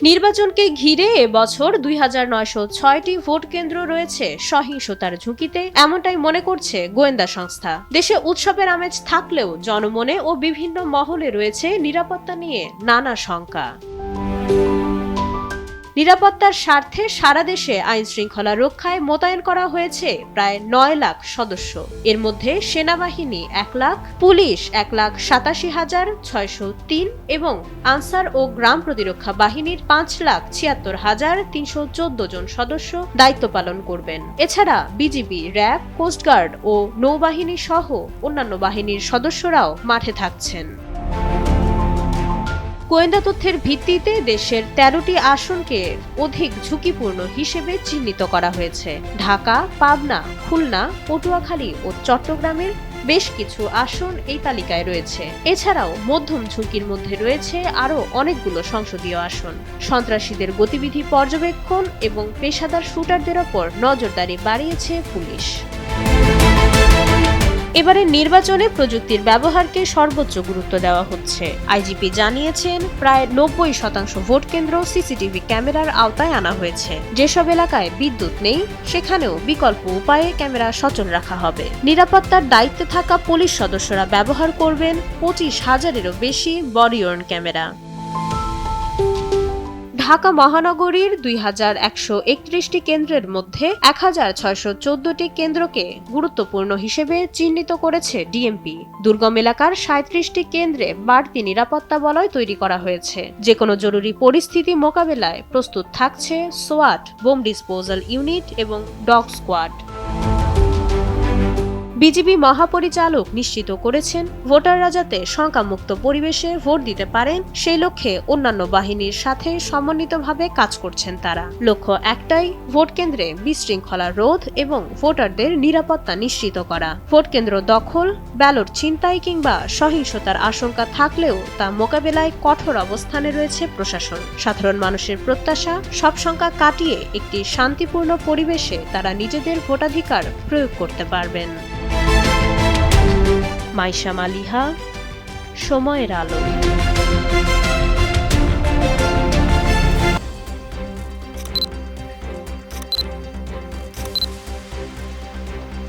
নির্বাচনকে ঘিরে এবছর ২৯০৬টি ভোট কেন্দ্র রয়েছে সহিংসতার ঝুঁকিতে, এমনটাই মনে করছে গোয়েন্দা সংস্থা। দেশে উৎসবের আমেজ থাকলেও জনমনে ও বিভিন্ন মহলে রয়েছে নিরাপত্তা নিয়ে নানা শঙ্কা। নিরাপত্তার স্বার্থে সারা দেশে আইন শৃঙ্খলা রক্ষায় মোতায়েন করা হয়েছে প্রায় ৯ লাখ সদস্য। এর মধ্যে সেনাবাহিনী ১ লাখ, পুলিশ ১,৮৭,৬০৩ এবং আনসার ও গ্রাম প্রতিরক্ষা বাহিনীর ৫,৭৬,৩১৪ জন সদস্য দায়িত্ব পালন করবেন। এছাড়া বিজিবি, র্যাব, কোস্টগার্ড ও নৌবাহিনী সহ অন্যান্য বাহিনীর সদস্যরাও মাঠে থাকছেন। গোয়েন্দা তথ্যের ভিত্তিতে দেশের ১৩টি আসনকে অধিক ঝুঁকিপূর্ণ হিসেবে চিহ্নিত করা হয়েছে। ঢাকা, পাবনা, খুলনা, পটুয়াখালী ও চট্টগ্রামের বেশ কিছু আসন এই তালিকায় রয়েছে। এছাড়াও মধ্যম ঝুঁকির মধ্যে রয়েছে আরও অনেকগুলো সংসদীয় আসন। সন্ত্রাসীদের গতিবিধি পর্যবেক্ষণ এবং পেশাদার শুটারদের ওপর নজরদারি বাড়িয়েছে পুলিশ। এবারে নির্বাচনে প্রযুক্তির ব্যবহারকে সর্বোচ্চ গুরুত্ব দেওয়া হচ্ছে। আইজিপি জানিয়েছেন, প্রায় ৯০% ভোট কেন্দ্র সিসিটিভি ক্যামেরার আওতায় আনা হয়েছে। যেসব এলাকায় বিদ্যুৎ নেই সেখানেও বিকল্প উপায়ে ক্যামেরা সচল রাখা হবে। নিরাপত্তার দায়িত্বে থাকা পুলিশ সদস্যরা ব্যবহার করবেন ২৫,০০০-এরও বেশি বডি ওয়র্ন ক্যামেরা। ঢাকা মহানগরীর ২,১৩১টি কেন্দ্রের মধ্যে ১,৬১৪টি কেন্দ্রকে গুরুত্বপূর্ণ হিসেবে চিহ্নিত করেছে ডিএমপি। দুর্গম এলাকার ৩৭টি কেন্দ্রে বাড়তি নিরাপত্তা বলয় তৈরি করা হয়েছে। যেকোনো জরুরি পরিস্থিতি মোকাবেলায় প্রস্তুত থাকছে সোয়াট, বোম ডিসপোজাল ইউনিট এবং ডগ স্কোয়াড। বিজিবি মহাপরিচালক নিশ্চিত করেছেন, ভোটাররা যাতে শঙ্কামুক্ত পরিবেশে ভোট দিতে পারেন সেই লক্ষ্যে অন্যান্য বাহিনীর সাথে সমন্বিতভাবে কাজ করছেন তারা। লক্ষ্য একটাই, ভোট কেন্দ্রে বিশৃঙ্খলা রোধ এবং ভোটারদের নিরাপত্তা নিশ্চিত করা। ভোট কেন্দ্র দখল, ব্যালট ছিনতাই কিংবা সহিংসতার আশঙ্কা থাকলেও তা মোকাবেলায় কঠোর অবস্থানে রয়েছে প্রশাসন। সাধারণ মানুষের প্রত্যাশা, সব শঙ্কা কাটিয়ে একটি শান্তিপূর্ণ পরিবেশে তারা নিজেদের ভোটাধিকার প্রয়োগ করতে পারবেন। মাইশা মালিহা, সময়ের আলো।